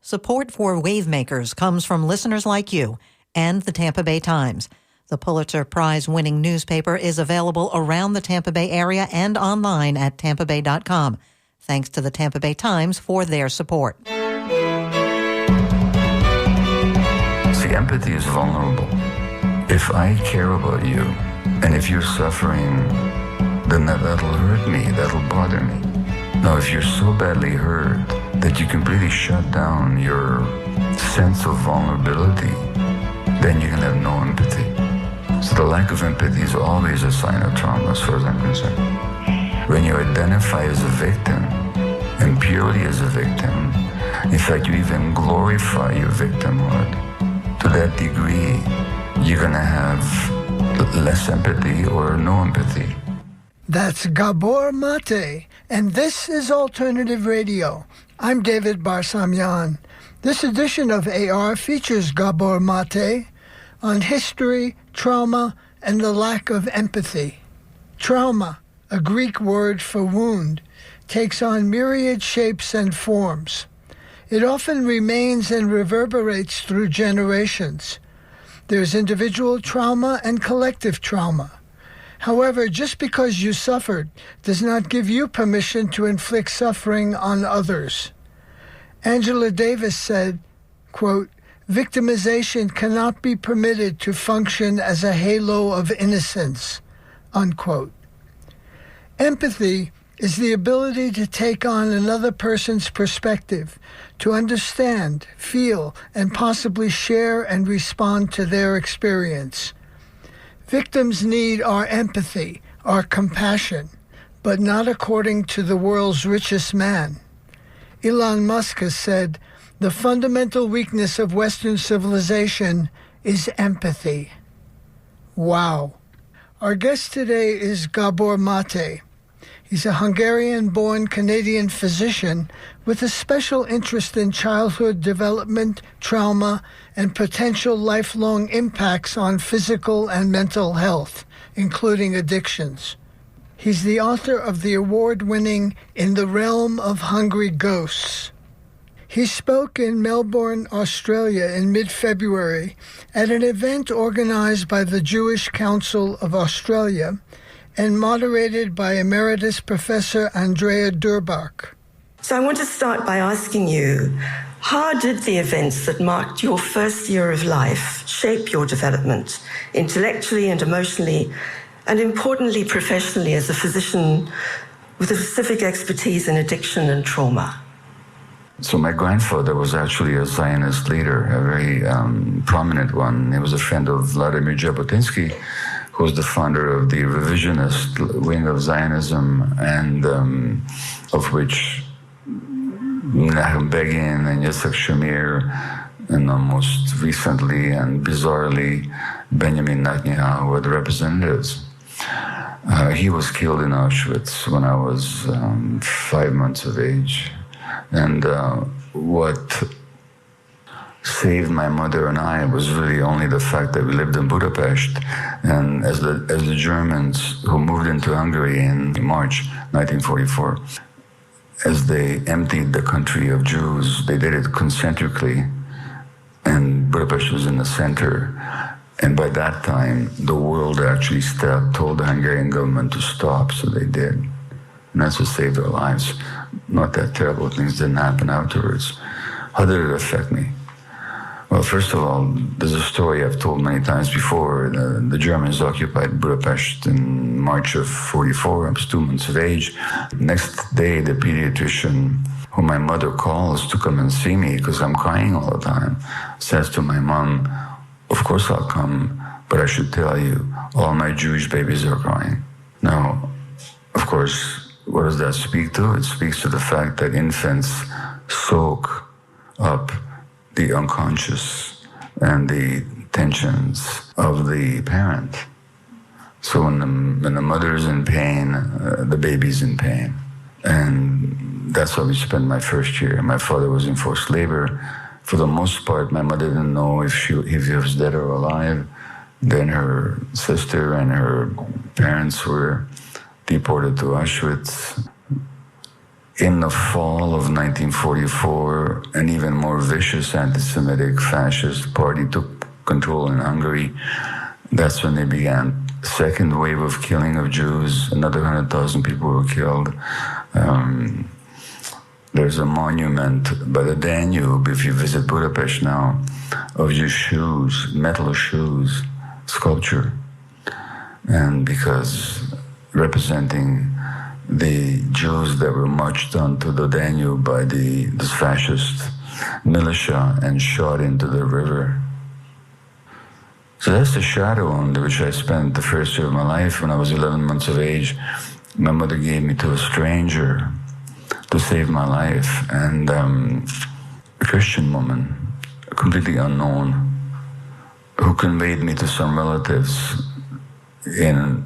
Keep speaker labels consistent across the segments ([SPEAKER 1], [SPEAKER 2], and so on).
[SPEAKER 1] Support for Wavemakers comes from listeners like you and the Tampa Bay Times. The Pulitzer Prize-winning newspaper is available around the Tampa Bay area and online at tampabay.com. Thanks to the Tampa Bay Times for their support.
[SPEAKER 2] See, empathy is vulnerable. If I care about you, and if you're suffering, then that'll hurt me, that'll bother me. Now, if you're so badly hurt that you completely shut down your sense of vulnerability, then you can have no empathy. So the lack of empathy is always a sign of trauma, as far as I'm concerned. When you identify as a victim, and purely as a victim, in fact, you even glorify your victimhood, to that degree, you're going to have less empathy or no empathy.
[SPEAKER 3] That's Gabor Mate, and this is Alternative Radio. I'm David Barsamyan. This edition of AR features Gabor Mate on history, trauma, and the lack of empathy. Trauma, a Greek word for wound, takes on myriad shapes and forms. It often remains and reverberates through generations. There's individual trauma and collective trauma. However, just because you suffered does not give you permission to inflict suffering on others. Angela Davis said, quote, "Victimization cannot be permitted to function as a halo of innocence," unquote. Empathy is the ability to take on another person's perspective, to understand, feel, and possibly share and respond to their experience. Victims need our empathy, our compassion, but not according to the world's richest man. Elon Musk has said, "The fundamental weakness of Western civilization is empathy." Wow. Our guest today is Gabor Mate. He's a Hungarian-born Canadian physician with a special interest in childhood development, trauma, and potential lifelong impacts on physical and mental health, including addictions. He's the author of the award-winning In the Realm of Hungry Ghosts. He spoke in Melbourne, Australia in mid-February at an event organized by the Jewish Council of Australia and moderated by Emeritus Professor Andrea Durbach.
[SPEAKER 4] So I want to start by asking you, how did the events that marked your first year of life shape your development, intellectually and emotionally, and importantly, professionally, as a physician with a specific expertise in addiction and trauma?
[SPEAKER 2] So my grandfather was actually a Zionist leader, a very prominent one. He was a friend of Vladimir Jabotinsky, who was the founder of the revisionist wing of Zionism, and of which Menachem Begin and Yitzhak Shamir, and most recently and bizarrely Benjamin Netanyahu were the representatives. He was killed in Auschwitz when I was 5 months of age. And what saved my mother and I was really only the fact that we lived in Budapest. And as the Germans who moved into Hungary in March 1944, as they emptied the country of Jews, they did it concentrically, and Budapest was in the center. And by that time, the world actually told the Hungarian government to stop, so they did. And that's what saved their lives. Not that terrible things didn't happen afterwards. How did it affect me? Well, first of all, there's a story I've told many times before. The Germans occupied Budapest in March of 44. I was 2 months of age. Next day, the pediatrician, who my mother calls to come and see me because I'm crying all the time, says to my mom, "Of course I'll come, but I should tell you, all my Jewish babies are crying." Now, of course, what does that speak to? It speaks to the fact that infants soak up the unconscious and the tensions of the parent. So when the mother is in pain, the baby's in pain. And that's how we spent my first year. My father was in forced labor. For the most part, my mother didn't know if he was dead or alive. Then her sister and her parents were deported to Auschwitz. in the fall of 1944, an even more vicious anti-Semitic fascist party took control in Hungary. That's when they began a second wave of killing of Jews. Another 100,000 people were killed. There's a monument by the Danube, if you visit Budapest now, of just shoes, metal shoes, sculpture. And because representing the Jews that were marched onto the Danube by this fascist militia and shot into the river. So that's the shadow under which I spent the first year of my life. When I was 11 months of age, my mother gave me to a stranger to save my life, and a Christian woman, completely unknown, who conveyed me to some relatives in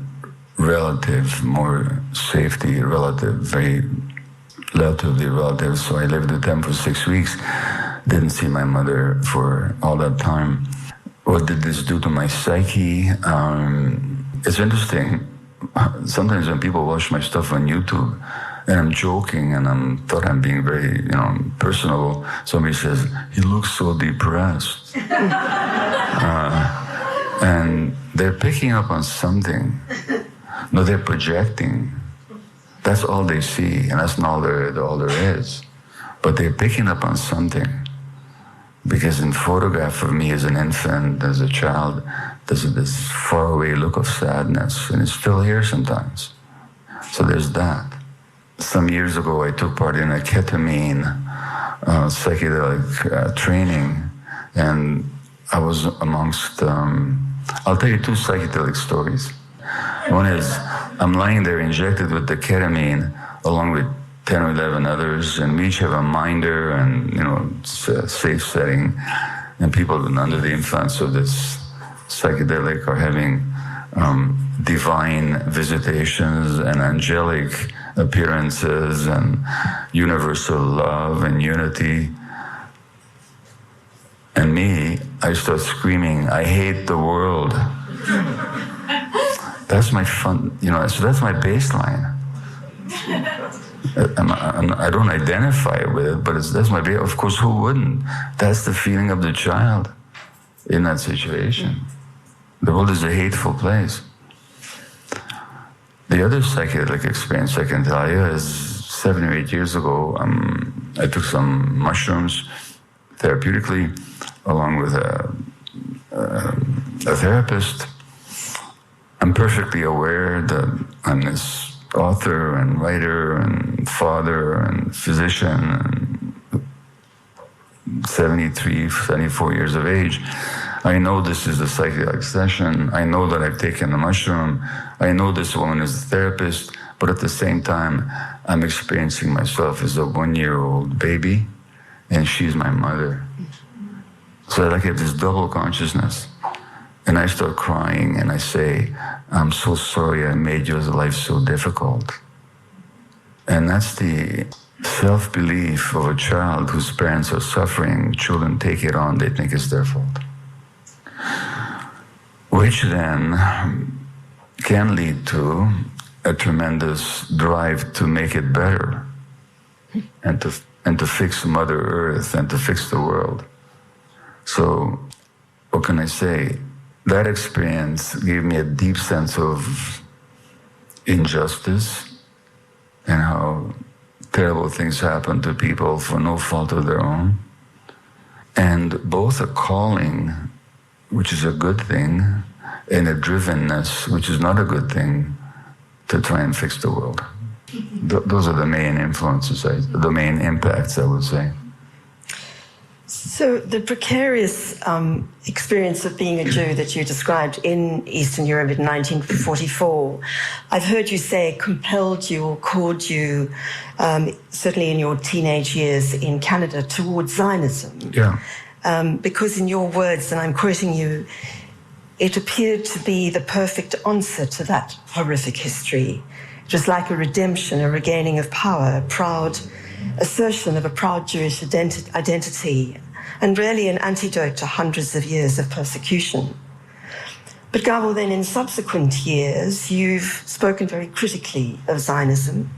[SPEAKER 2] relative, more safety, very relatively relative. So I lived with them for 6 weeks, didn't see my mother for all that time. What did this do to my psyche? It's interesting. Sometimes when people watch my stuff on YouTube, and I'm joking, and thought I'm being very, personable, somebody says, "He looks so depressed." And they're picking up on something. No, they're projecting. That's all they see, and that's not all there is. But they're picking up on something. Because in photograph of me as an infant, as a child, there's this faraway look of sadness, and it's still here sometimes. So there's that. Some years ago, I took part in a ketamine psychedelic training, and I was amongst, I'll tell you two psychedelic stories. One is, I'm lying there injected with the ketamine along with 10 or 11 others, and we each have a minder, and it's a safe setting, and people under the influence of this psychedelic are having divine visitations and angelic appearances and universal love and unity. And me, I start screaming, "I hate the world." That's my fun, so that's my baseline. I don't identify with it, but that's my baseline. Of course, who wouldn't? That's the feeling of the child in that situation. The world is a hateful place. The other psychedelic experience I can tell you is 7 or 8 years ago, I took some mushrooms therapeutically along with a therapist. I'm perfectly aware that I'm this author and writer and father and physician and 73, 74 years of age. I know this is a psychedelic session. I know that I've taken the mushroom. I know this woman is a therapist, but at the same time, I'm experiencing myself as a 1-year-old baby, and she's my mother. So I have this double consciousness. And I start crying, and I say, "I'm so sorry I made your life so difficult." And that's the self-belief of a child whose parents are suffering. Children take it on, they think it's their fault. Which then can lead to a tremendous drive to make it better and to fix Mother Earth and to fix the world. So, what can I say? That experience gave me a deep sense of injustice and how terrible things happen to people for no fault of their own. And both a calling, which is a good thing, and a drivenness, which is not a good thing, to try and fix the world. Those are the main influences, the main impacts, I would say.
[SPEAKER 4] So the precarious experience of being a Jew that you described in Eastern Europe in 1944, I've heard you say compelled you or called you, certainly in your teenage years in Canada, towards Zionism.
[SPEAKER 2] Yeah.
[SPEAKER 4] Because in your words, and I'm quoting you, it appeared to be the perfect answer to that horrific history. It was like a redemption, a regaining of power, a proud assertion of a proud Jewish identity, and really an antidote to hundreds of years of persecution. But Gabor, then in subsequent years, you've spoken very critically of Zionism,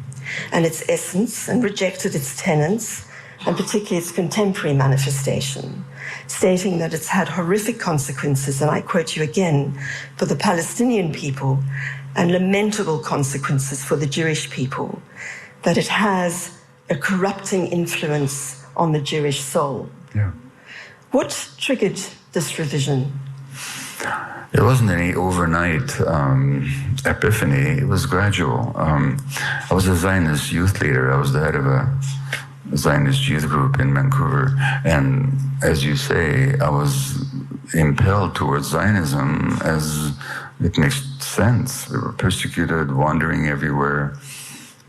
[SPEAKER 4] and its essence and rejected its tenets, and particularly its contemporary manifestation, stating that it's had horrific consequences, and I quote you again, for the Palestinian people and lamentable consequences for the Jewish people, that it has a corrupting influence on the Jewish soul.
[SPEAKER 2] Yeah.
[SPEAKER 4] What triggered this revision?
[SPEAKER 2] It wasn't any overnight epiphany. It was gradual. I was a Zionist youth leader. I was the head of a Zionist youth group in Vancouver. And as you say, I was impelled towards Zionism as it makes sense. We were persecuted, wandering everywhere.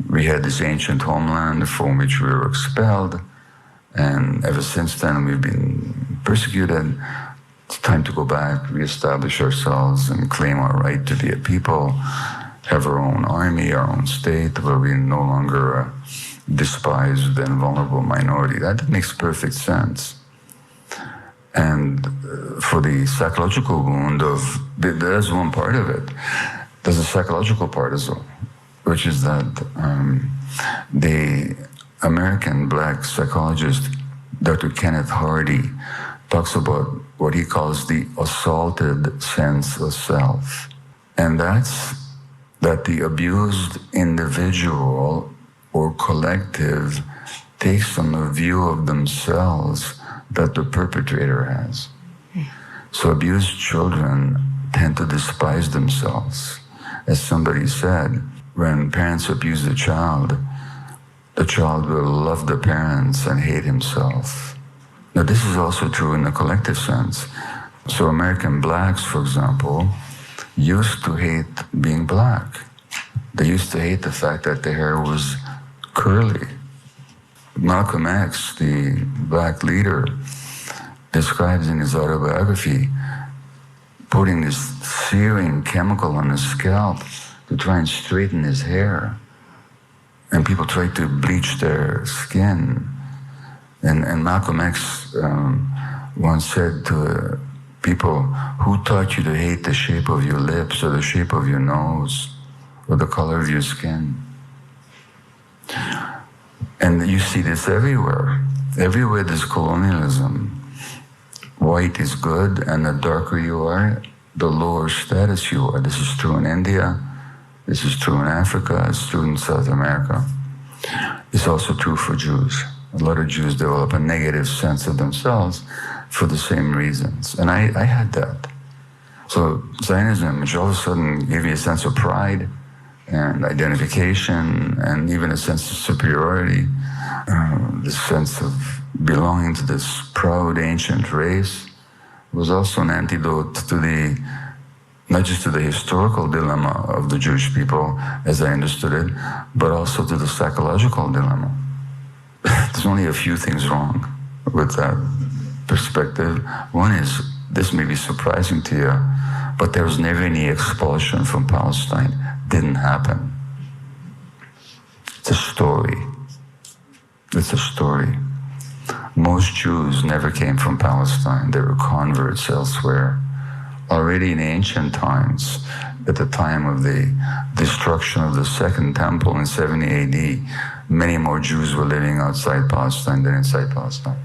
[SPEAKER 2] We had this ancient homeland from which we were expelled. And ever since then, we've been persecuted. It's time to go back, reestablish ourselves, and claim our right to be a people, have our own army, our own state, where we're no longer a despised and vulnerable minority. That makes perfect sense. And for the psychological wound of, there's one part of it. There's a psychological part as well, which is that the American black psychologist, Dr. Kenneth Hardy, talks about what he calls the assaulted sense of self. And that's that the abused individual or collective takes on a view of themselves that the perpetrator has. So abused children tend to despise themselves. As somebody said, when parents abuse the child will love the parents and hate himself. Now, this is also true in the collective sense. So American blacks, for example, used to hate being black. They used to hate the fact that their hair was curly. Malcolm X, the black leader, describes in his autobiography putting this searing chemical on his scalp to try and straighten his hair. And people tried to bleach their skin. And Malcolm X once said to people, who taught you to hate the shape of your lips or the shape of your nose or the color of your skin? And you see this everywhere. Everywhere there's colonialism. White is good, and the darker you are, the lower status you are. This is true in India. This is true in Africa. It's true in South America. It's also true for Jews. A lot of Jews develop a negative sense of themselves for the same reasons. And I had that. So Zionism, which all of a sudden gave me a sense of pride and identification and even a sense of superiority, this sense of belonging to this proud ancient race, was also an antidote to not just to the historical dilemma of the Jewish people, as I understood it, but also to the psychological dilemma. There's only a few things wrong with that perspective. One is, this may be surprising to you, but there was never any expulsion from Palestine. Didn't happen. It's a story. It's a story. Most Jews never came from Palestine. They were converts elsewhere. Already in ancient times, at the time of the destruction of the Second Temple in 70 AD, many more Jews were living outside Palestine than inside Palestine.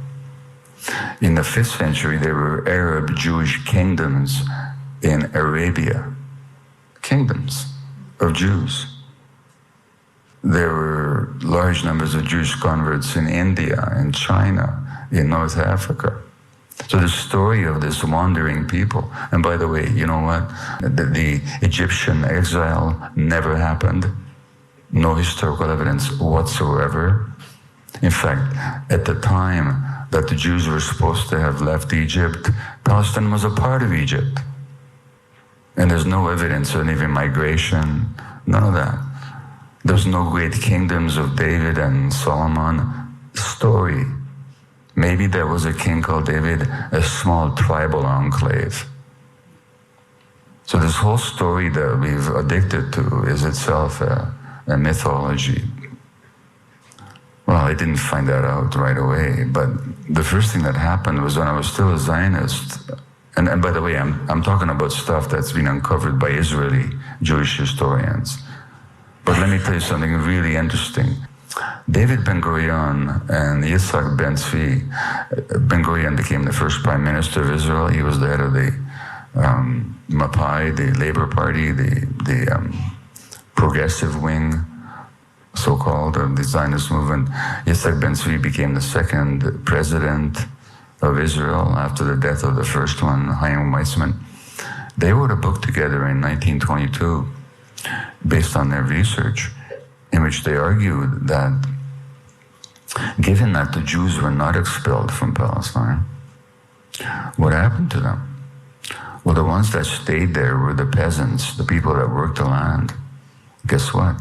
[SPEAKER 2] In the 5th century, there were Arab Jewish kingdoms in Arabia, kingdoms of Jews. There were large numbers of Jewish converts in India, in China, in North Africa. So the story of this wandering people, and by the way, you know what? The Egyptian exile never happened. No historical evidence whatsoever. In fact, at the time that the Jews were supposed to have left Egypt, Palestine was a part of Egypt. And there's no evidence of even migration, none of that. There's no great kingdoms of David and Solomon. Story. Maybe there was a king called David, a small tribal enclave. So this whole story that we've addicted to is itself a mythology. Well, I didn't find that out right away, but the first thing that happened was when I was still a Zionist, and by the way, I'm talking about stuff that's been uncovered by Israeli Jewish historians. But let me tell you something really interesting. David Ben-Gurion and Yitzhak Ben-Zvi, Ben-Gurion became the first prime minister of Israel. He was the head of the Mapai, the Labor Party, the progressive wing, so-called, of the Zionist movement. Yitzhak Ben-Zvi became the second president of Israel after the death of the first one, Chaim Weizmann. They wrote a book together in 1922 based on their research, in which they argued that given that the Jews were not expelled from Palestine, what happened to them? Well, the ones that stayed there were the peasants, the people that worked the land. Guess what?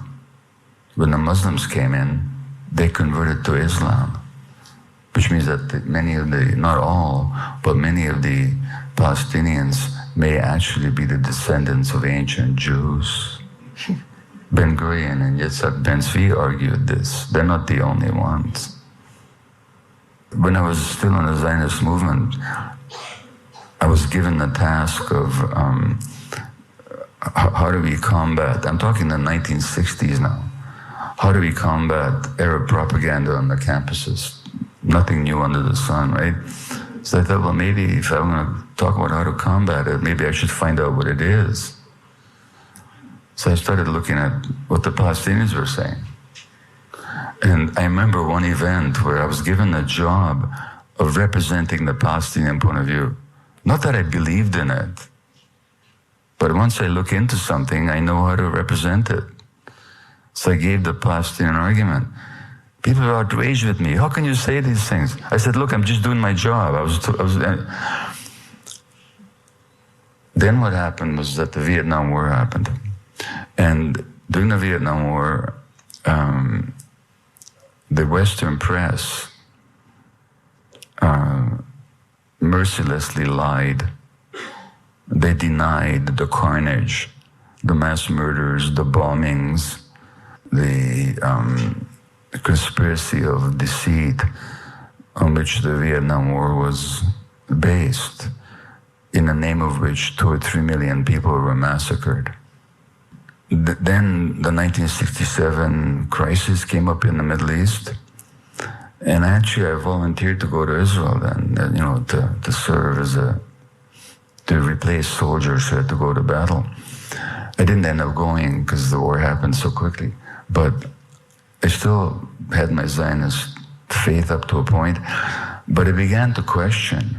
[SPEAKER 2] When the Muslims came in, they converted to Islam, which means that many of the, not all, but many of the Palestinians may actually be the descendants of ancient Jews. Ben-Gurion and Yitzhak Ben-Zvi argued this. They're not the only ones. When I was still in the Zionist movement, I was given the task of how do we combat, I'm talking the 1960s now, how do we combat Arab propaganda on the campuses? Nothing new under the sun, right? So I thought, well, maybe if I'm going to talk about how to combat it, maybe I should find out what it is. So I started looking at what the Palestinians were saying. And I remember one event where I was given the job of representing the Palestinian point of view. Not that I believed in it, but once I look into something, I know how to represent it. So I gave the Palestinian argument. People are outraged with me. How can you say these things? I said, look, I'm just doing my job. Then what happened was that the Vietnam War happened. And during the Vietnam War, the Western press mercilessly lied. They denied the carnage, the mass murders, the bombings, the conspiracy of deceit on which the Vietnam War was based, in the name of which 2 or 3 million people were massacred. Then the 1967 crisis came up in the Middle East, and actually I volunteered to go to Israel then, to serve as to replace soldiers who had to go to battle. I didn't end up going because the war happened so quickly, but I still had my Zionist faith up to a point, but I began to question,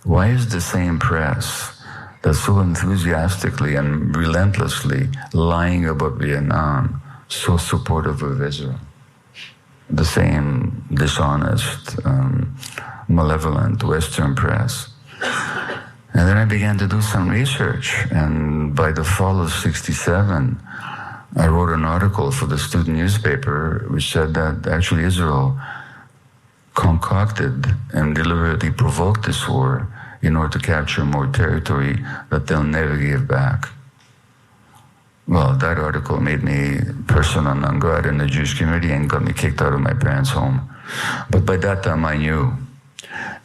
[SPEAKER 2] why is the same press that's so enthusiastically and relentlessly lying about Vietnam so supportive of Israel? The same dishonest, malevolent Western press. And then I began to do some research, and by the fall of '67, I wrote an article for the student newspaper which said that actually Israel concocted and deliberately provoked this war in order to capture more territory that they'll never give back. Well, that article made me persona non grata in the Jewish community and got me kicked out of my parents' home. But by that time I knew.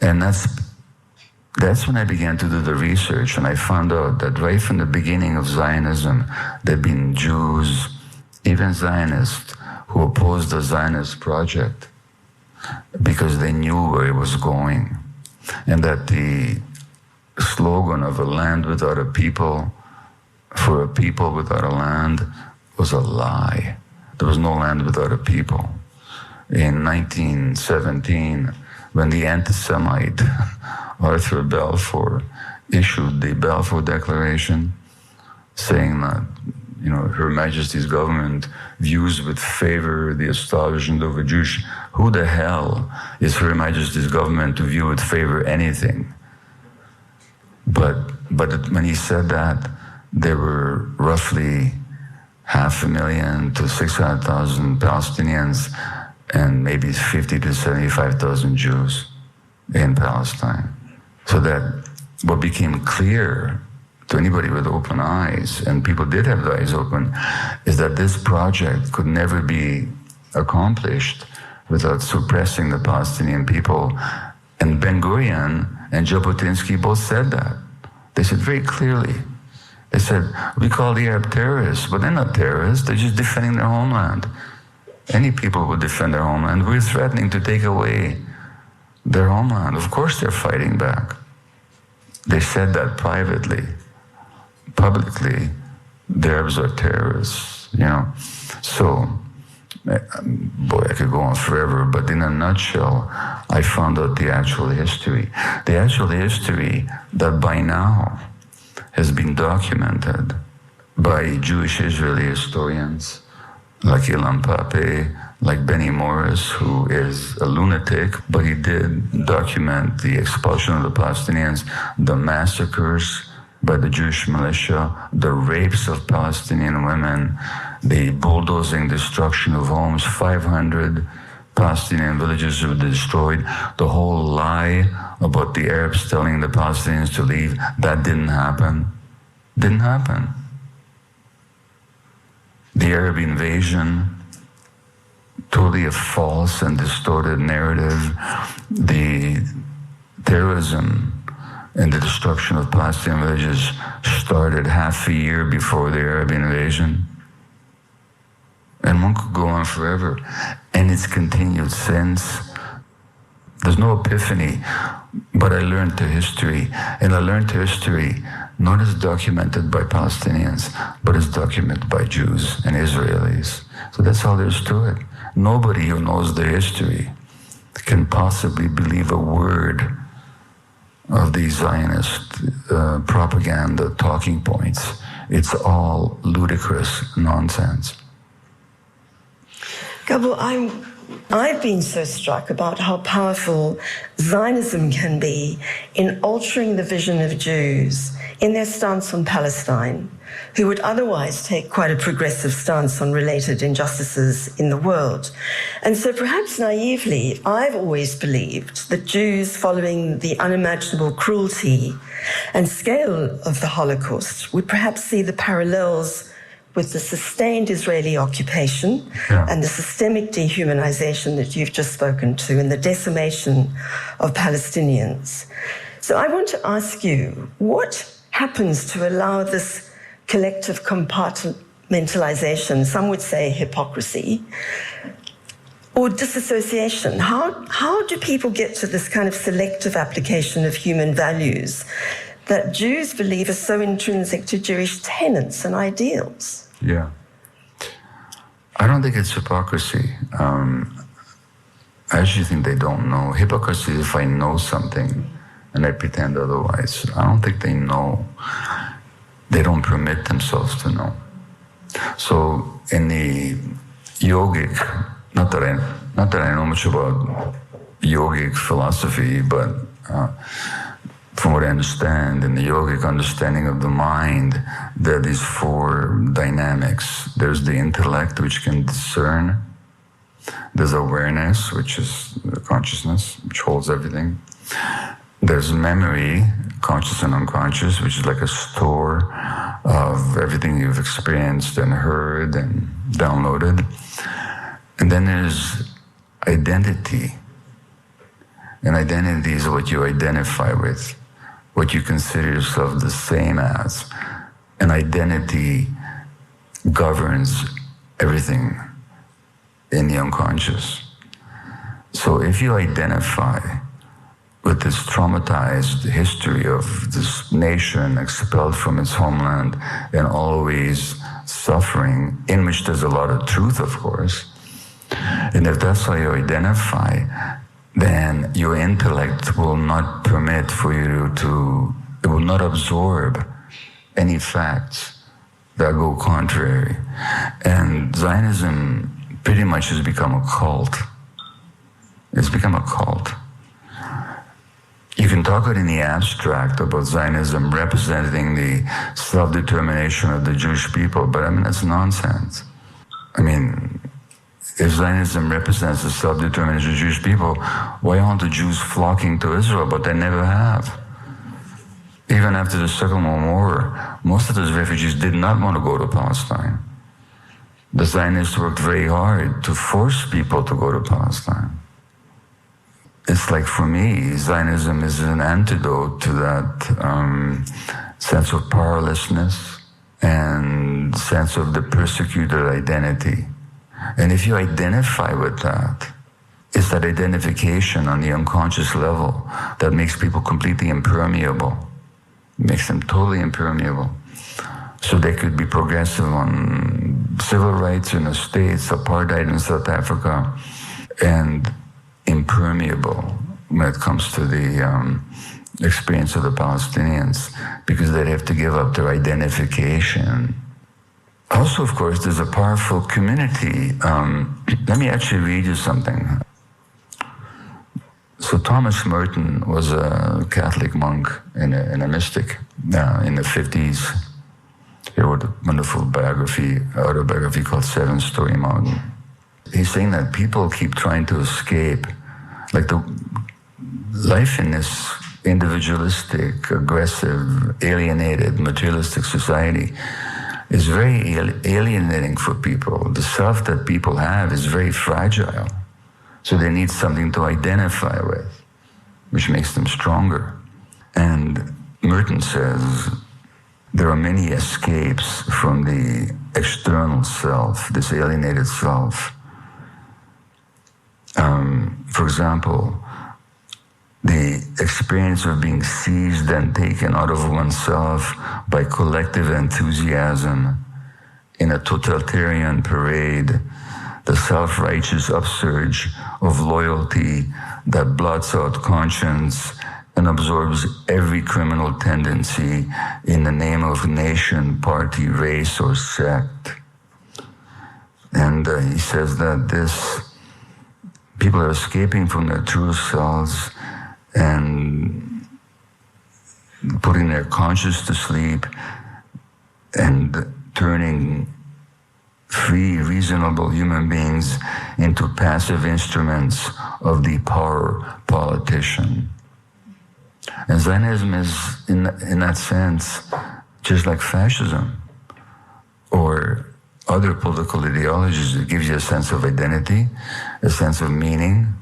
[SPEAKER 2] And that's when I began to do the research, and I found out that right from the beginning of Zionism, there'd been Jews, even Zionists, who opposed the Zionist project because they knew where it was going, and that the slogan of a land without a people, for a people without a land, was a lie. There was no land without a people. In 1917, when the anti-Semite Arthur Balfour issued the Balfour Declaration, saying that, Her Majesty's government views with favor the establishment of a Jewish. Who the hell is Her Majesty's government to view with favor anything? But when he said that, there were roughly 500,000 to 600,000 Palestinians and maybe 50 to 75,000 Jews in Palestine. So that what became clear to anybody with open eyes, and people did have their eyes open, is that this project could never be accomplished without suppressing the Palestinian people. And Ben-Gurion and Jabotinsky both said that. They said very clearly They said, we call the Arab terrorists, but they're not terrorists, they're just defending their homeland. Any people would defend their homeland. We're threatening to take away their homeland. Of course they're fighting back. They said that privately. Publicly, the Arabs are terrorists, you know. So, boy, I could go on forever, but in a nutshell, I found out the actual history. The actual history that by now has been documented by Jewish Israeli historians like Ilan Pape, like Benny Morris, who is a lunatic, but he did document the expulsion of the Palestinians, the massacres by the Jewish militia, the rapes of Palestinian women, the bulldozing destruction of homes, 500 Palestinian villages were destroyed, the whole lie about the Arabs telling the Palestinians to leave, that didn't happen. Didn't happen. The Arab invasion, totally a false and distorted narrative. The terrorism and the destruction of Palestinian villages started half a year before the Arab invasion. And one could go on forever. And it's continued since. There's no epiphany, but I learned the history. And I learned the history not as documented by Palestinians, but as documented by Jews and Israelis. So that's all there is to it. Nobody who knows the history can possibly believe a word of these Zionist propaganda talking points. It's all ludicrous nonsense.
[SPEAKER 4] Gabor, I've been so struck about how powerful Zionism can be in altering the vision of Jews in their stance on Palestine, who would otherwise take quite a progressive stance on related injustices in the world. And so perhaps naively, I've always believed that Jews, following the unimaginable cruelty and scale of the Holocaust, would perhaps see the parallels with the sustained Israeli occupation and the systemic dehumanization that you've just spoken to and the decimation of Palestinians. So I want to ask you, what happens to allow this collective compartmentalization, some would say hypocrisy, or disassociation? How do people get to this kind of selective application of human values that Jews believe are so intrinsic to Jewish tenets and ideals?
[SPEAKER 2] Yeah. I don't think it's hypocrisy. I actually think they don't know. Hypocrisy is if I know something and I pretend otherwise. I don't think they know. They don't permit themselves to know. So in the yogic, not that I know much about yogic philosophy, but from what I understand, in the yogic understanding of the mind, there are these four dynamics. There's the intellect, which can discern. There's awareness, which is consciousness, which holds everything. There's memory, conscious and unconscious, which is like a store of everything you've experienced and heard and downloaded. And then there's identity. And identity is what you identify with, what you consider yourself the same as. And identity governs everything in the unconscious. So if you identify with this traumatized history of this nation expelled from its homeland and always suffering, in which there's a lot of truth, of course, and if that's how you identify, then your intellect will not permit for you it will not absorb any facts that go contrary. And Zionism pretty much has become a cult. It's become a cult. You can talk in the abstract about Zionism representing the self-determination of the Jewish people, but I mean, that's nonsense. I mean, if Zionism represents the self-determination of the Jewish people, why aren't the Jews flocking to Israel? But they never have. Even after the Second World War, most of those refugees did not want to go to Palestine. The Zionists worked very hard to force people to go to Palestine. It's like, for me, Zionism is an antidote to that sense of powerlessness and sense of the persecutor identity. And if you identify with that, it's that identification on the unconscious level that makes people completely impermeable, makes them totally impermeable. So they could be progressive on civil rights in the States, apartheid in South Africa, and impermeable when it comes to the experience of the Palestinians, because they'd have to give up their identification. Also, of course, there's a powerful community. Let me actually read you something. So Thomas Merton was a Catholic monk and a mystic in the 50s. He wrote a wonderful autobiography called Seven Storey Mountain. He's saying that people keep trying to escape, like the life in this individualistic, aggressive, alienated, materialistic society is very alienating for people. The self that people have is very fragile. So they need something to identify with, which makes them stronger. And Merton says there are many escapes from the external self, this alienated self. For example, the experience of being seized and taken out of oneself by collective enthusiasm in a totalitarian parade, the self-righteous upsurge of loyalty that blots out conscience and absorbs every criminal tendency in the name of nation, party, race, or sect. And he says that people are escaping from their true selves and putting their conscience to sleep and turning free, reasonable human beings into passive instruments of the power politician. And Zionism is, in that sense, just like fascism or other political ideologies. It gives you a sense of identity, a sense of meaning,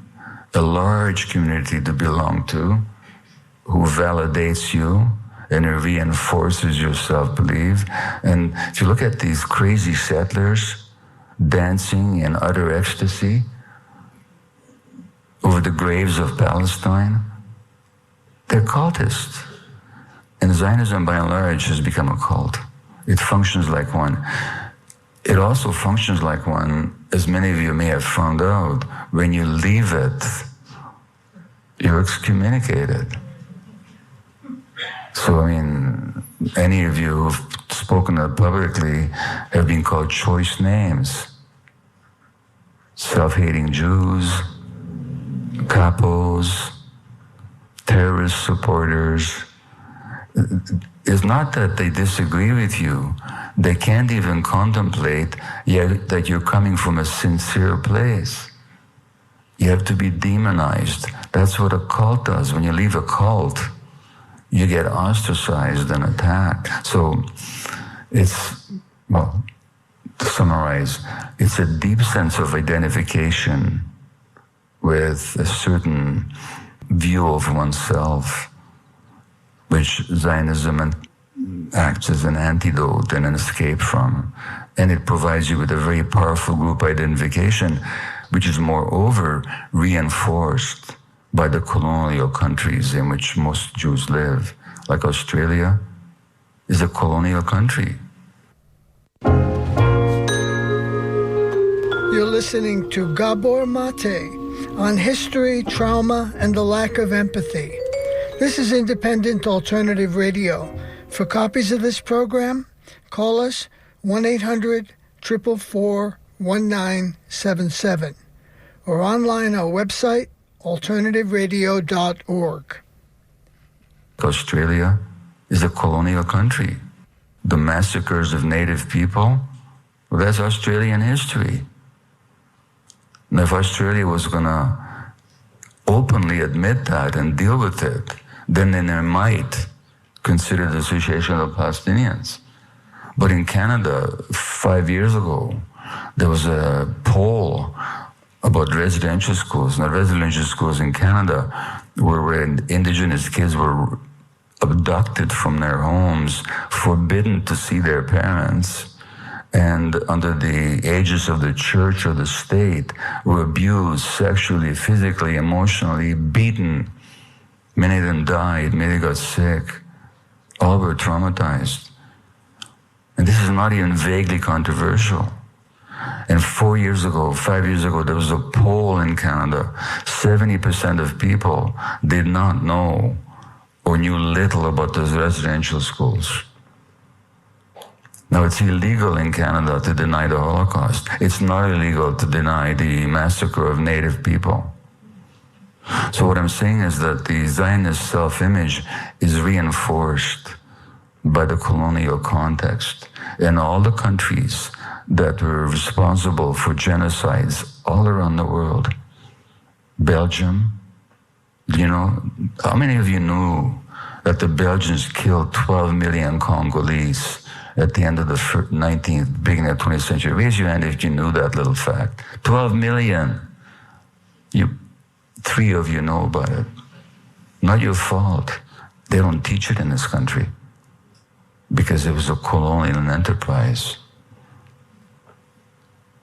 [SPEAKER 2] a large community to belong to, who validates you and it reinforces your self-belief. And if you look at these crazy settlers dancing in utter ecstasy over the graves of Palestine, they're cultists. And Zionism, by and large, has become a cult. It functions like one. It also functions like one, as many of you may have found out, when you leave it, you're excommunicated. So, I mean, any of you who've spoken up publicly have been called choice names. Self-hating Jews, capos, terrorist supporters. It's not that they disagree with you. They can't even contemplate that you're coming from a sincere place. You have to be demonized. That's what a cult does. When you leave a cult, you get ostracized and attacked. So it's, well, to summarize, it's a deep sense of identification with a certain view of oneself, which Zionism acts as an antidote and an escape from. And it provides you with a very powerful group identification, which is moreover reinforced by the colonial countries in which most Jews live. Like Australia is a colonial country.
[SPEAKER 3] You're listening to Gabor Mate on history, trauma, and the lack of empathy. This is Independent Alternative Radio. For copies of this program, call us 1-800-444-1977 or online our website, alternativeradio.org.
[SPEAKER 2] Australia is a colonial country. The massacres of native people, well, that's Australian history. And if Australia was going to openly admit that and deal with it, then they might consider the situation of the Palestinians. But in Canada, 5 years ago, there was a poll about residential schools. Now, residential schools in Canada where Indigenous kids were abducted from their homes, forbidden to see their parents, and under the aegis of the church or the state, were abused sexually, physically, emotionally, beaten. Many of them died, many got sick. All were traumatized. And this is not even vaguely controversial. And 5 years ago, there was a poll in Canada. 70% of people did not know or knew little about those residential schools. Now, it's illegal in Canada to deny the Holocaust. It's not illegal to deny the massacre of Native people. So what I'm saying is that the Zionist self-image is reinforced by the colonial context. In all the countries that were responsible for genocides all around the world, Belgium, how many of you knew that the Belgians killed 12 million Congolese at the end of the 19th, beginning of the 20th century? Raise your hand if you knew that little fact. 12 million. 3 of you know about it. Not your fault. They don't teach it in this country because it was a colonial enterprise.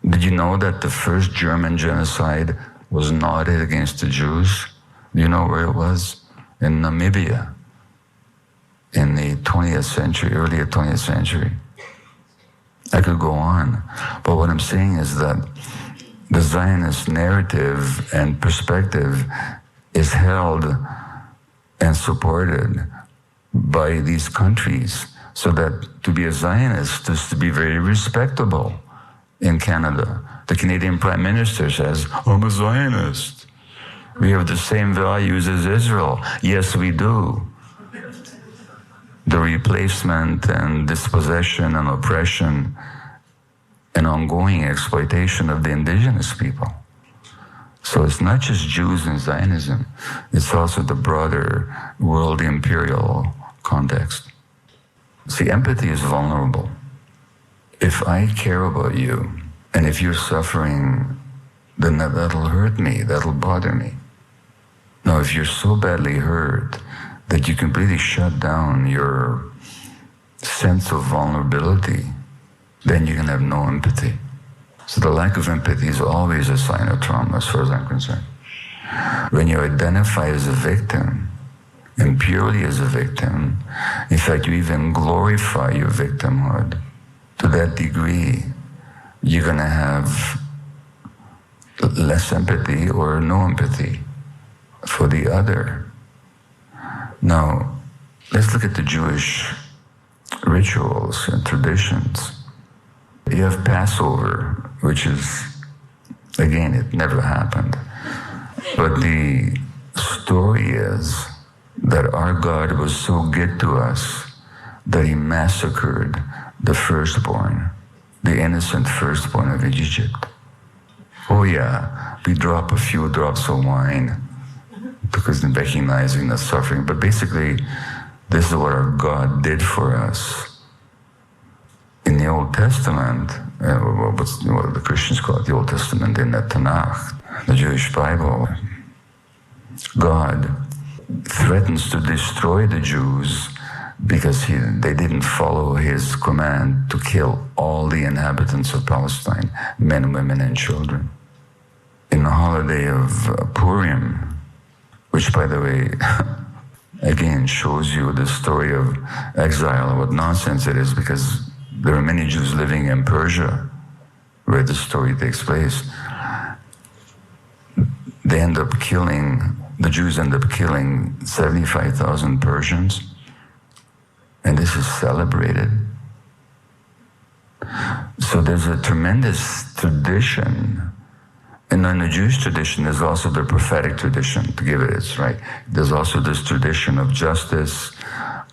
[SPEAKER 2] Did you know that the first German genocide was not against the Jews? Do you know where it was? In Namibia, in the 20th century, early 20th century. I could go on, but what I'm saying is that the Zionist narrative and perspective is held and supported by these countries, so that to be a Zionist is to be very respectable in Canada. The Canadian Prime Minister says, I'm a Zionist. We have the same values as Israel. Yes, we do. The replacement and dispossession and oppression and ongoing exploitation of the indigenous people. So it's not just Jews and Zionism, it's also the broader world imperial context. See, empathy is vulnerable. If I care about you, and if you're suffering, then that'll hurt me, that'll bother me. Now, if you're so badly hurt that you completely shut down your sense of vulnerability, then you can have no empathy. So the lack of empathy is always a sign of trauma, as far as I'm concerned. When you identify as a victim, and purely as a victim, in fact, you even glorify your victimhood, to that degree, you're going to have less empathy or no empathy for the other. Now, let's look at the Jewish rituals and traditions. You have Passover, which is, again, it never happened. But the story is that our God was so good to us that he massacred the firstborn, the innocent firstborn of Egypt. Oh yeah, we drop a few drops of wine because in recognizing the suffering, but basically this is what our God did for us. In the Old Testament, what the Christians call it, the Old Testament, in the Tanakh, the Jewish Bible, God threatens to destroy the Jews because they didn't follow his command to kill all the inhabitants of Palestine, men, women, and children. In the holiday of Purim, which, by the way, again shows you the story of exile and what nonsense it is, because there are many Jews living in Persia where the story takes place. The Jews end up killing 75,000 Persians, and this is celebrated. So there's a tremendous tradition, and in the Jewish tradition there's also the prophetic tradition, to give it its right. There's also this tradition of justice,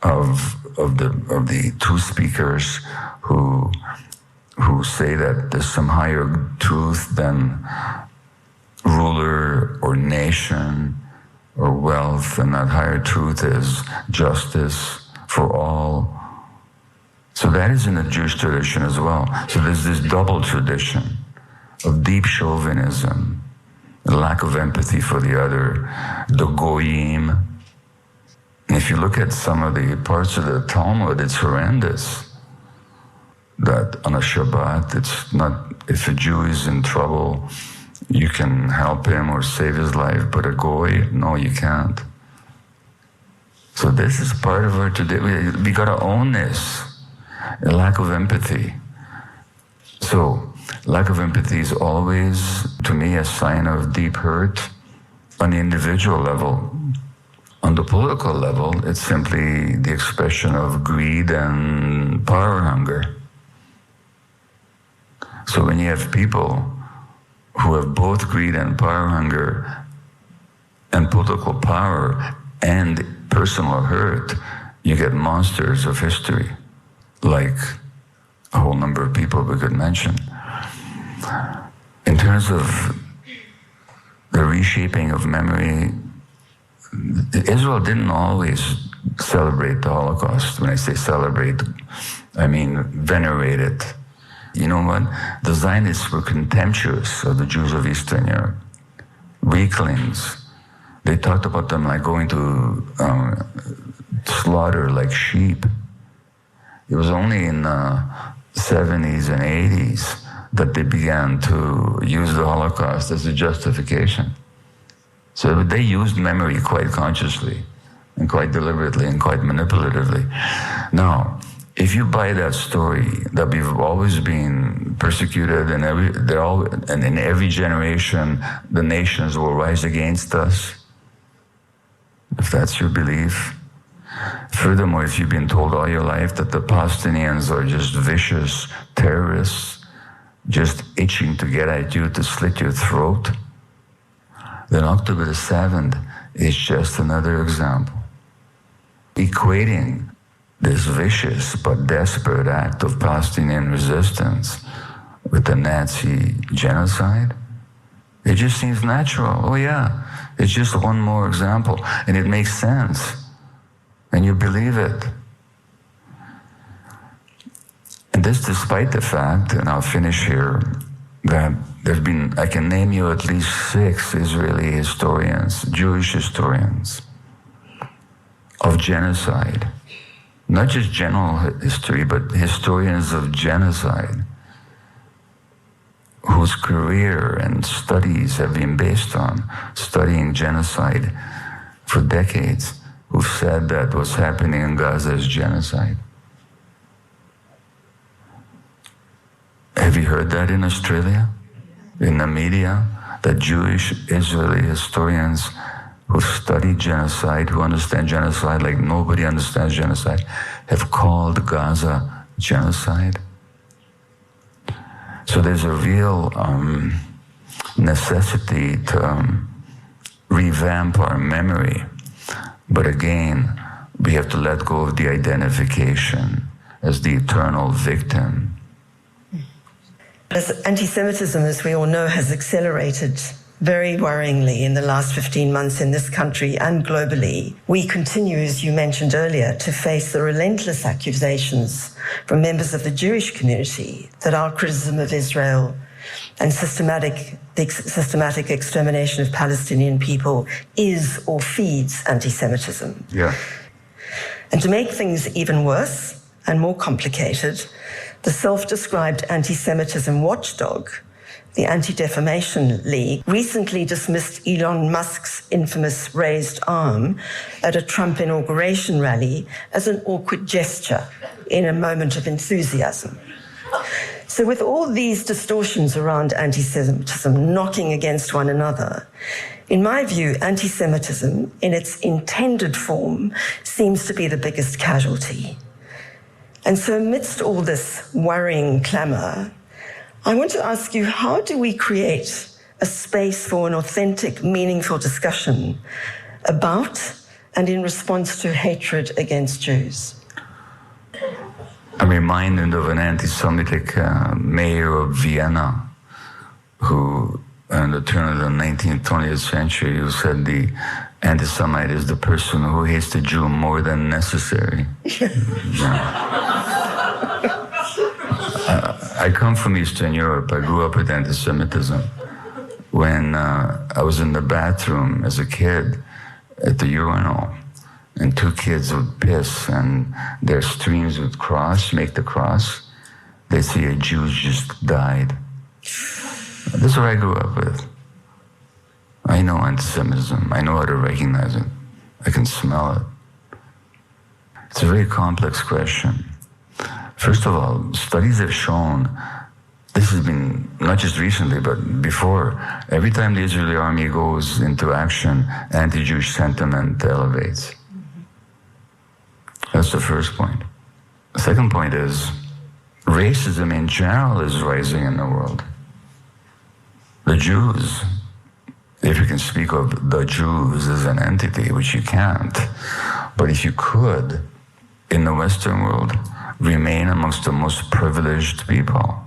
[SPEAKER 2] of the two speakers who say that there's some higher truth than ruler or nation or wealth, and that higher truth is justice for all. So that is in the Jewish tradition as well. So there's this double tradition of deep chauvinism, the lack of empathy for the other, the goyim. And If you look at some of the parts of the Talmud, it's horrendous. That on a Shabbat, it's not, if a Jew is in trouble, you can help him or save his life, but a Goy, no, you can't. So this is part of our tradition. We got to own this. A lack of empathy. So, lack of empathy is always, to me, a sign of deep hurt on the individual level. On the political level, it's simply the expression of greed and power hunger. So when you have people who have both greed and power hunger and political power and personal hurt, you get monsters of history, like a whole number of people we could mention. In terms of the reshaping of memory, Israel didn't always celebrate the Holocaust. When I say celebrate, I mean venerate it. You know what? The Zionists were contemptuous of the Jews of Eastern Europe. Weaklings. They talked about them like going to slaughter like sheep. It was only in the 70s and 80s that they began to use the Holocaust as a justification. So they used memory quite consciously and quite deliberately and quite manipulatively. Now, if you buy that story that we've always been persecuted and in every generation the nations will rise against us, if that's your belief. Furthermore, if you've been told all your life that the Palestinians are just vicious terrorists, just itching to get at you to slit your throat, then October the 7th is just another example. Equating this vicious but desperate act of Palestinian resistance with the Nazi genocide, it just seems natural. Oh yeah, it's just one more example, and it makes sense, and you believe it. And this despite the fact, and I'll finish here, that there's been, I can name you at least 6 Israeli historians, Jewish historians, of genocide. Not just general history, but historians of genocide, whose career and studies have been based on studying genocide for decades, who said that what's happening in Gaza is genocide. Have you heard that in Australia? In the media? That Jewish Israeli historians who study genocide, who understand genocide like nobody understands genocide, have called Gaza genocide? So there's a real necessity to revamp our memory. But again, we have to let go of the identification as the eternal victim.
[SPEAKER 4] As anti-Semitism, as we all know, has accelerated very worryingly in the last 15 months in this country and globally, we continue, as you mentioned earlier, to face the relentless accusations from members of the Jewish community that our criticism of Israel and the systematic extermination of Palestinian people is or feeds anti-Semitism.
[SPEAKER 2] Yeah.
[SPEAKER 4] And to make things even worse and more complicated, the self-described anti-Semitism watchdog, the Anti-Defamation League, recently dismissed Elon Musk's infamous raised arm at a Trump inauguration rally as an awkward gesture in a moment of enthusiasm. So with all these distortions around anti-Semitism knocking against one another, in my view, anti-Semitism in its intended form seems to be the biggest casualty. And so amidst all this worrying clamour, I want to ask you, how do we create a space for an authentic, meaningful discussion about and in response to hatred against Jews?
[SPEAKER 2] I'm reminded of an anti-Semitic mayor of Vienna who, in the turn of the 19th, 20th century, who said the anti-Semite is the person who hates the Jew more than necessary. I come from Eastern Europe. I grew up with anti-Semitism. When I was in the bathroom as a kid at the urinal, and and two kids would piss and their streams would make the cross, they'd see a Jew just died. This is what I grew up with. I know anti-Semitism. I know how to recognize it. I can smell it. It's a very complex question. First of all, studies have shown, this has been not just recently, but before, every time the Israeli army goes into action, anti-Jewish sentiment elevates. That's the first point. The second point is, racism in general is rising in the world. The Jews, if you can speak of the Jews as an entity, which you can't, but if you could, in the Western world, remain amongst the most privileged people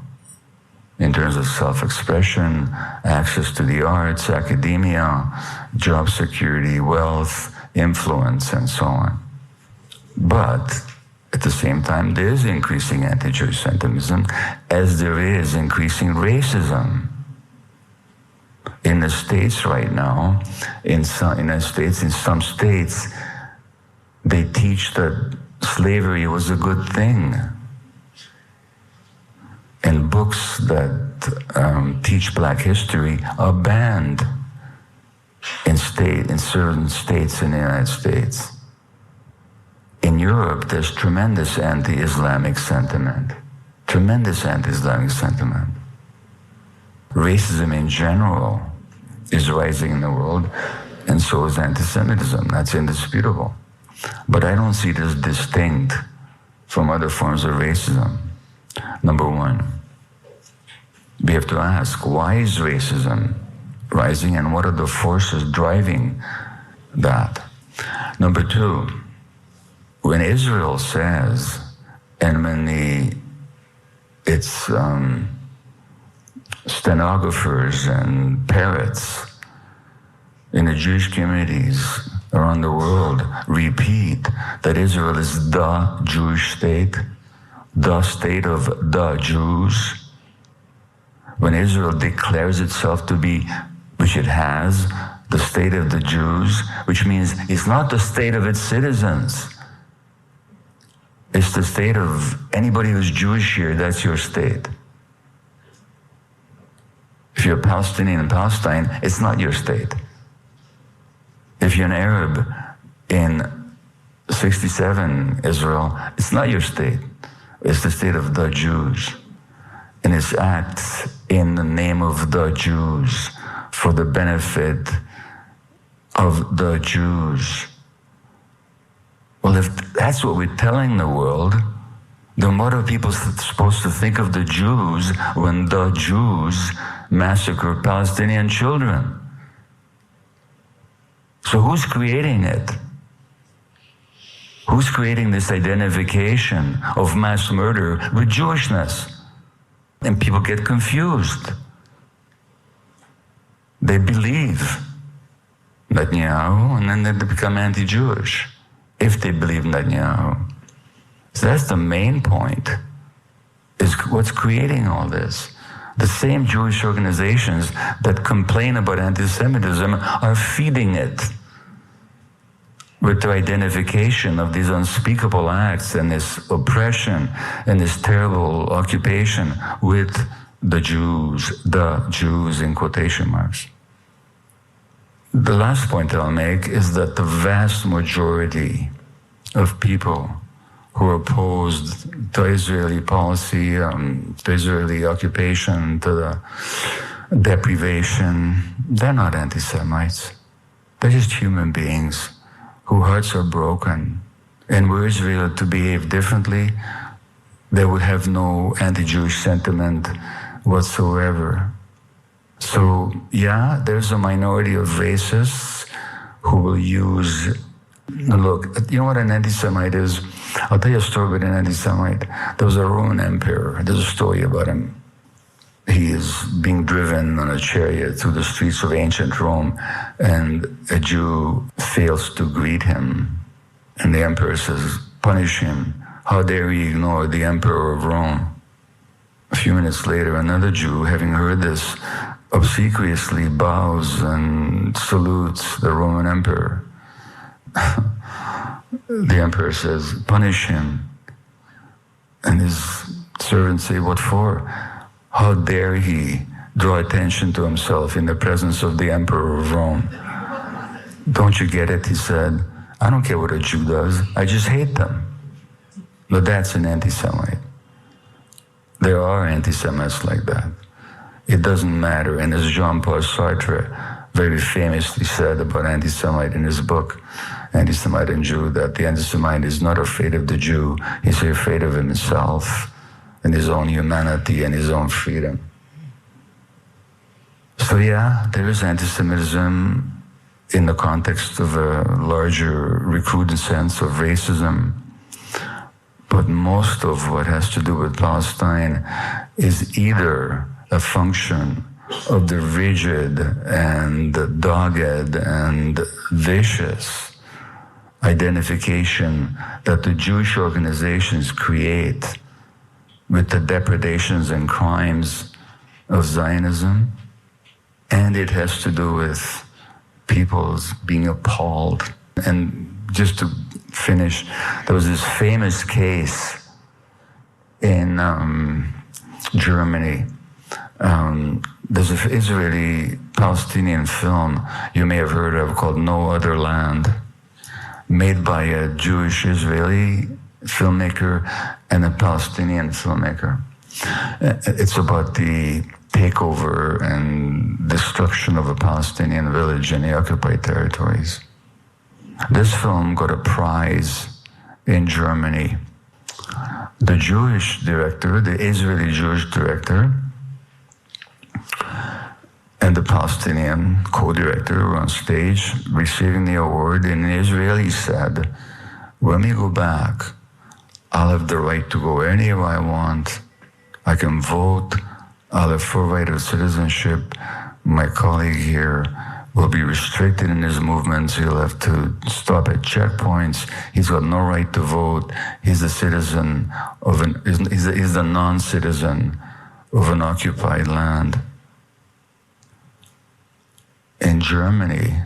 [SPEAKER 2] in terms of self-expression, access to the arts, academia, job security, wealth, influence, and so on. But at the same time, there is increasing anti-Jewish sentimentism, as there is increasing racism. In the States right now, in some states, they teach that slavery was a good thing. And books that teach black history are banned in certain states in the United States. In Europe, there's tremendous anti-Islamic sentiment. Tremendous anti-Islamic sentiment. Racism in general is rising in the world, and so is anti-Semitism. That's indisputable. But I don't see it as distinct from other forms of racism. Number one, we have to ask, why is racism rising and what are the forces driving that? Number two, when Israel says, and when its stenographers and parrots in the Jewish communities around the world repeat that Israel is the Jewish state, the state of the Jews, when Israel declares itself to be, which it has, the state of the Jews, which means it's not the state of its citizens. It's the state of anybody who's Jewish here, that's your state. If you're a Palestinian in Palestine, it's not your state. If you're an Arab in 67 Israel, it's not your state. It's the state of the Jews. And it acts in the name of the Jews for the benefit of the Jews. Well, if that's what we're telling the world, then what are people supposed to think of the Jews when the Jews massacre Palestinian children? So who's creating it? Who's creating this identification of mass murder with Jewishness? And people get confused. They believe Netanyahu, and then they become anti-Jewish, if they believe Netanyahu. So that's the main point, is what's creating all this. The same Jewish organizations that complain about anti-Semitism are feeding it with their identification of these unspeakable acts and this oppression and this terrible occupation with the Jews in quotation marks. The last point I'll make is that the vast majority of people who are opposed to Israeli policy, to Israeli occupation, to the deprivation, they're not anti-Semites. They're just human beings whose hearts are broken. And were Israel to behave differently, they would have no anti-Jewish sentiment whatsoever. So, yeah, there's a minority of racists who will use, look, you know what an anti-Semite is? I'll tell you a story about an anti-Semite. There was a Roman emperor. There's a story about him. He is being driven on a chariot through the streets of ancient Rome, and a Jew fails to greet him. And the emperor says, punish him. How dare he ignore the emperor of Rome? A few minutes later, another Jew, having heard this, obsequiously bows and salutes the Roman emperor. the emperor says, punish him. And his servants say, what for? How dare he draw attention to himself in the presence of the emperor of Rome? Don't you get it? He said, I don't care what a Jew does, I just hate them. But that's an anti-Semite. There are anti-Semites like that. It doesn't matter. And as Jean-Paul Sartre very famously said about anti-Semite in his book, Anti-Semite and Jew, that the anti-Semite is not afraid of the Jew, he's afraid of himself and his own humanity and his own freedom. So yeah, there is anti-Semitism in the context of a larger recruited sense of racism. But most of what has to do with Palestine is either a function of the rigid and dogged and vicious identification that the Jewish organizations create with the depredations and crimes of Zionism, and it has to do with people's being appalled. And just to finish, there was this famous case in Germany. There's an Israeli-Palestinian film you may have heard of called No Other Land, made by a Jewish-Israeli filmmaker and a Palestinian filmmaker. It's about the takeover and destruction of a Palestinian village in the occupied territories. This film got a prize in Germany. The Jewish director, the Israeli Jewish director, and the Palestinian co-director were on stage receiving the award, and the Israeli said, when we go back, I'll have the right to go anywhere I want. I can vote. I'll have full right of citizenship. My colleague here will be restricted in his movements. He'll have to stop at checkpoints. He's got no right to vote. He's a citizen of he's a non-citizen of an occupied land. In Germany,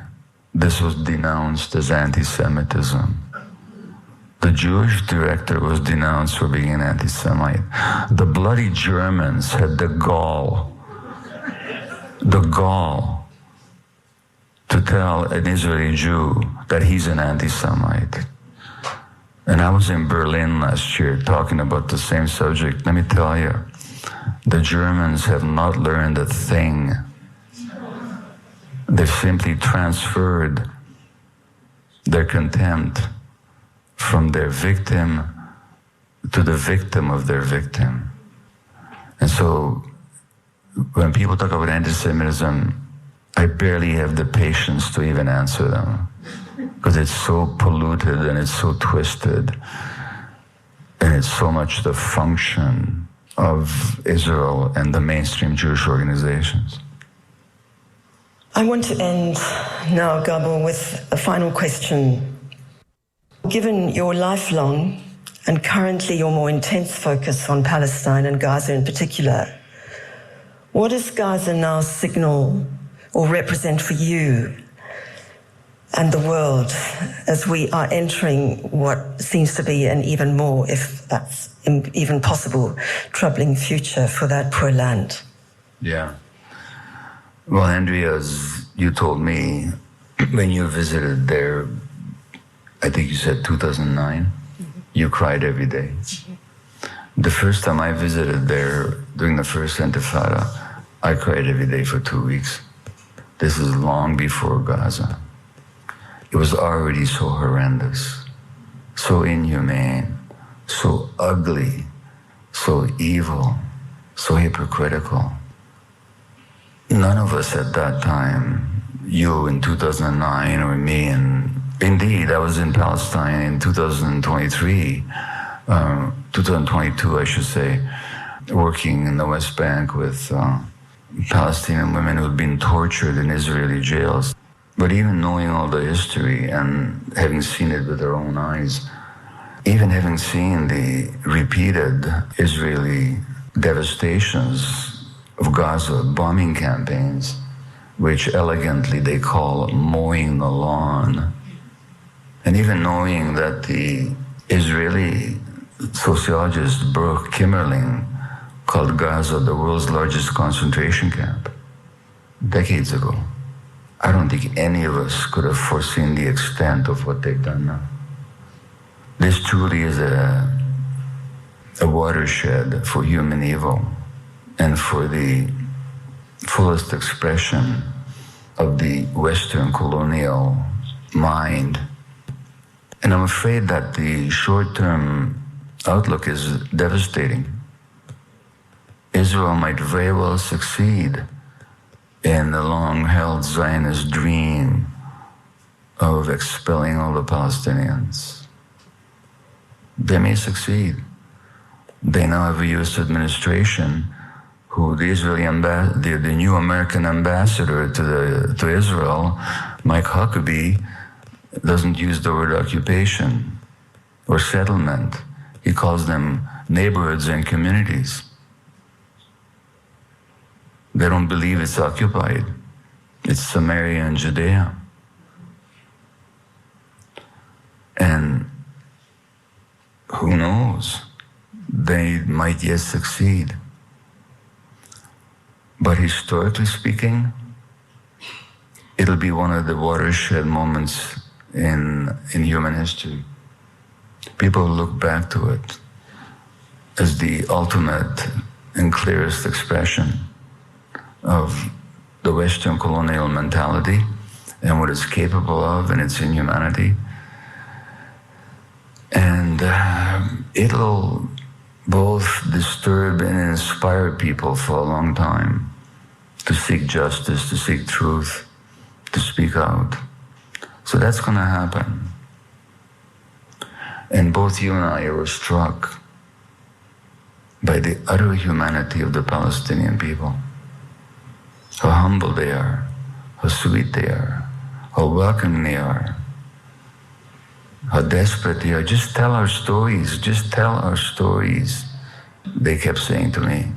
[SPEAKER 2] this was denounced as anti-Semitism. The Jewish director was denounced for being an anti-Semite. The bloody Germans had the gall to tell an Israeli Jew that he's an anti-Semite. And I was in Berlin last year talking about the same subject. Let me tell you, the Germans have not learned a thing. They've simply transferred their contempt from their victim to the victim of their victim. And so when people talk about anti-Semitism, I barely have the patience to even answer them, because it's so polluted and it's so twisted, and it's so much the function of Israel and the mainstream Jewish organizations.
[SPEAKER 4] I want to end now, Gabor, with a final question. Given your lifelong and currently your more intense focus on Palestine and Gaza in particular, what does Gaza now signal or represent for you and the world as we are entering what seems to be an even more, if that's even possible, troubling future for that poor land?
[SPEAKER 2] Yeah. Well, Andrea, as you told me, when you visited there, I think you said 2009, you cried every day. The first time I visited there, during the first Intifada, I cried every day for 2 weeks. This is long before Gaza. It was already so horrendous, so inhumane, so ugly, so evil, so hypocritical. None of us at that time, you in 2009 or me, and indeed, I was in Palestine in 2022, I should say, working in the West Bank with Palestinian women who had been tortured in Israeli jails. But even knowing all the history and having seen it with our own eyes, even having seen the repeated Israeli devastations of Gaza, bombing campaigns, which elegantly they call mowing the lawn, And even knowing that the Israeli sociologist Baruch Kimmerling called Gaza the world's largest concentration camp decades ago. I don't think any of us could have foreseen the extent of what they've done now. This truly is a watershed for human evil and for the fullest expression of the Western colonial mind. And I'm afraid that the short-term outlook is devastating. Israel might very well succeed in the long-held Zionist dream of expelling all the Palestinians. They may succeed. They now have a U.S. administration who the Israeli the new American ambassador to Israel, Mike Huckabee, doesn't use the word occupation or settlement. He calls them neighborhoods and communities. They don't believe it's occupied. It's Samaria and Judea. And who knows? They might yet succeed. But historically speaking, it'll be one of the watershed moments in human history. People look back to it as the ultimate and clearest expression of the Western colonial mentality and what it's capable of and its inhumanity. And it'll both disturb and inspire people for a long time to seek justice, to seek truth, to speak out. So that's going to happen. And both you and I were struck by the utter humanity of the Palestinian people. How humble they are, how sweet they are, how welcoming they are, how desperate they are. Just tell our stories, just tell our stories, they kept saying to me.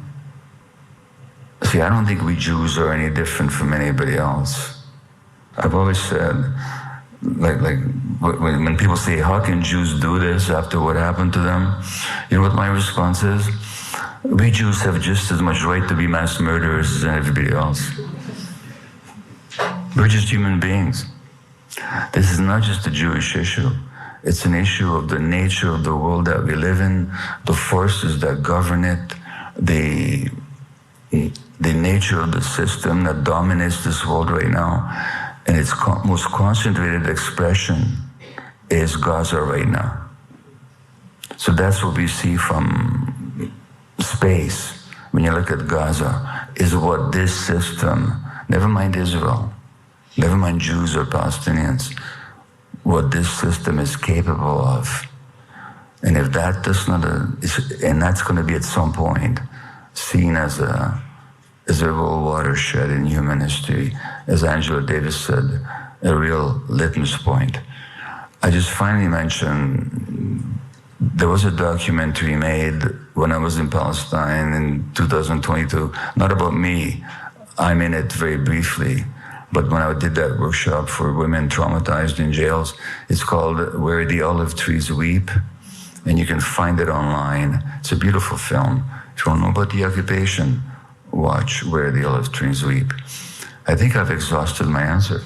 [SPEAKER 2] See, I don't think we Jews are any different from anybody else. I've always said, like when people say, how can Jews do this after what happened to them? You know what my response is? We Jews have just as much right to be mass murderers as everybody else. We're just human beings. This is not just a Jewish issue. It's an issue of the nature of the world that we live in, the forces that govern it, the nature of the system that dominates this world right now. And its most concentrated expression is Gaza right now. So that's what we see from space when you look at Gaza, is what this system, never mind Israel, never mind Jews or Palestinians, what this system is capable of. And if that does not, and that's going to be at some point seen as a real watershed in human history, as Angela Davis said, a real litmus point. I just finally mentioned there was a documentary made when I was in Palestine in 2022, not about me. I'm in it very briefly. But when I did that workshop for women traumatized in jails, it's called Where the Olive Trees Weep, and you can find it online. It's a beautiful film. If you don't know about the occupation, watch Where the Olive Trees Weep. I think I've exhausted my answer.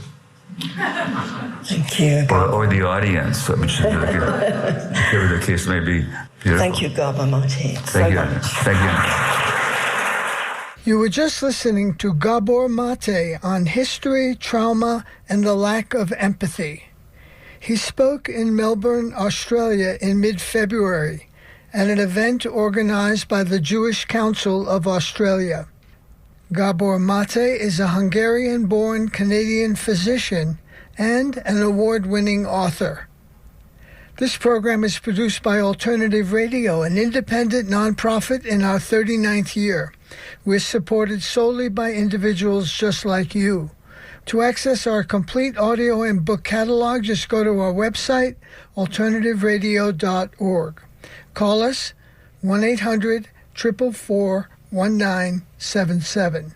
[SPEAKER 4] Thank you.
[SPEAKER 2] Or the audience, whichever the case may be. Beautiful.
[SPEAKER 4] Thank you, Gabor Mate.
[SPEAKER 2] Thank you. Thank you.
[SPEAKER 3] You were just listening to Gabor Mate on history, trauma, and the lack of empathy. He spoke in Melbourne, Australia in mid-February at an event organized by the Jewish Council of Australia. Gabor Mate is a Hungarian-born Canadian physician and an award-winning author. This program is produced by Alternative Radio, an independent nonprofit in our 39th year. We're supported solely by individuals just like you. To access our complete audio and book catalog, just go to our website, alternativeradio.org. Call us 1-800-444-1977.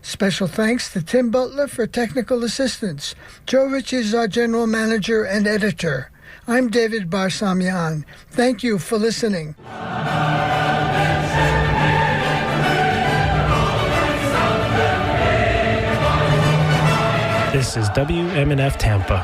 [SPEAKER 3] Special thanks to Tim Butler for technical assistance. Joe Rich is our general manager and editor. I'm David Barsamian. Thank you for listening.
[SPEAKER 5] This is WMNF Tampa.